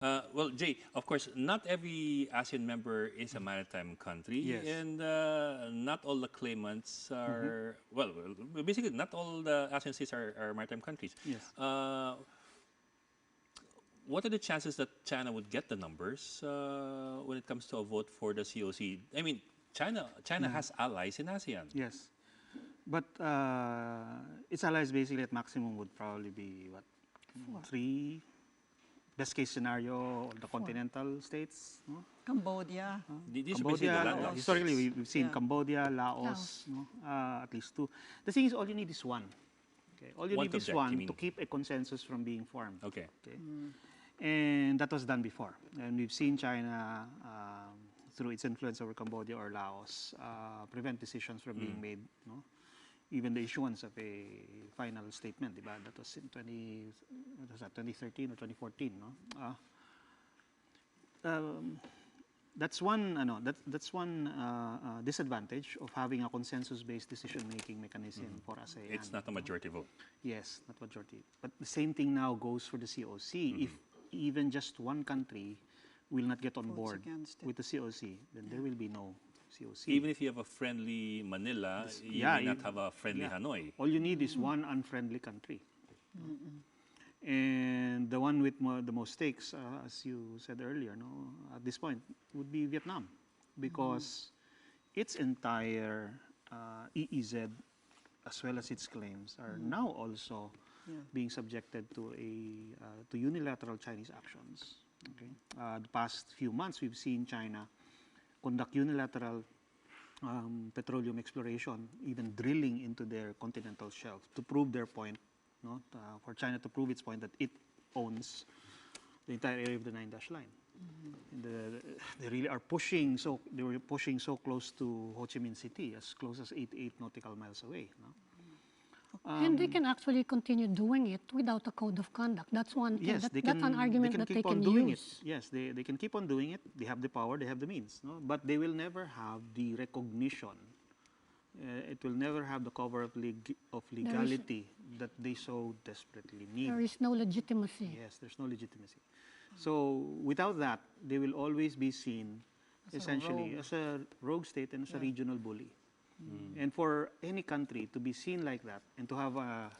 Well, Jay, of course, not every ASEAN member is a maritime country, Yes. and not all the claimants are, basically, not all the ASEAN states are maritime countries. Yes. What are the chances that China would get the numbers when it comes to a vote for the COC? I mean, China Yeah. has allies in ASEAN. Yes. But its allies basically at maximum would probably be what? Three. Best case scenario, the continental states. No? Cambodia. These are basically the Cambodia, landlocked historically states. we've seen Yeah. Cambodia, Laos, Laos. no? At least two. The thing is, all you need is one. Okay? All you One need to is object, you one mean? to keep a consensus from being formed. Okay. Okay? And that was done before. And we've seen China, through its influence over Cambodia or Laos, prevent decisions from being made. No? Even the issuance of a final statement, diba? That was in 2013 or 2014. No? That's one disadvantage of having a consensus-based decision-making mechanism for ASEAN. It's not a majority vote. Yes, not majority. But the same thing now goes for the COC. If even just one country will not get on Votes board against it. with the COC, then there will be no COC. Even if you have a friendly Manila, you may not have a friendly Hanoi. All you need is one unfriendly country. And the one with the most stakes, as you said earlier, no, at this point, would be Vietnam, because its entire EEZ, as well as its claims, are now also being subjected to to unilateral Chinese actions. Okay, the past few months, we've seen China conduct unilateral petroleum exploration, even drilling into their continental shelf to prove their point. No? For China to prove its point that it owns the entire area of the Nine-Dash Line. And they really are pushing, they were pushing so close to Ho Chi Minh City, as close as 88 nautical miles away. No? And they can actually continue doing it without a code of conduct. That's one thing. Yes, That's an argument that they can doing use. it. Yes, they can keep on doing it. They have the power, they have the means. No? But they will never have the recognition. It will never have the cover of legality that they so desperately need. There is no legitimacy. Yes, there's no legitimacy. So without that, they will always be seen essentially as a rogue state and as a regional bully. And for any country to be seen like that and to have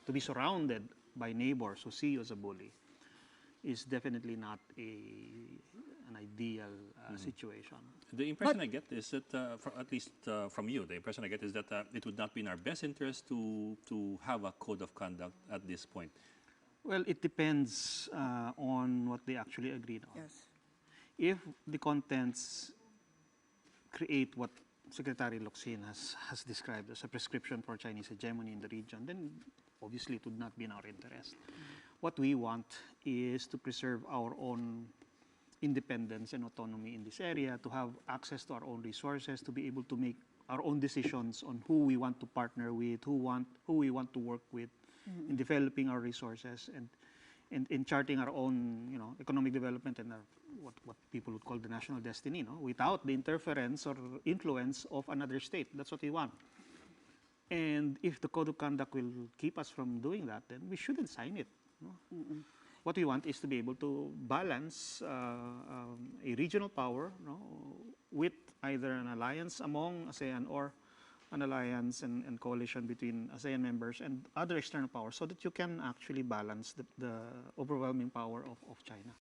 to be surrounded by neighbors who see you as a bully is definitely not an ideal situation. The impression I get is that, at least from you, the impression I get is that it would not be in our best interest to have a code of conduct at this point. Well, it depends on what they actually agreed on. Yes. If the contents create what Secretary Locsin has described as a prescription for Chinese hegemony in the region, then obviously it would not be in our interest. What we want is to preserve our own independence and autonomy in this area, to have access to our own resources, to be able to make our own decisions on who we want to partner with, who we want to work with in developing our resources and in charting our own, economic development and what people would call the national destiny, without the interference or influence of another state. That's what we want. And if the code of conduct will keep us from doing that, then we shouldn't sign it. What we want is to be able to balance a regional power with either an alliance among ASEAN or an alliance and coalition between ASEAN members and other external powers, so that you can actually balance the overwhelming power of China.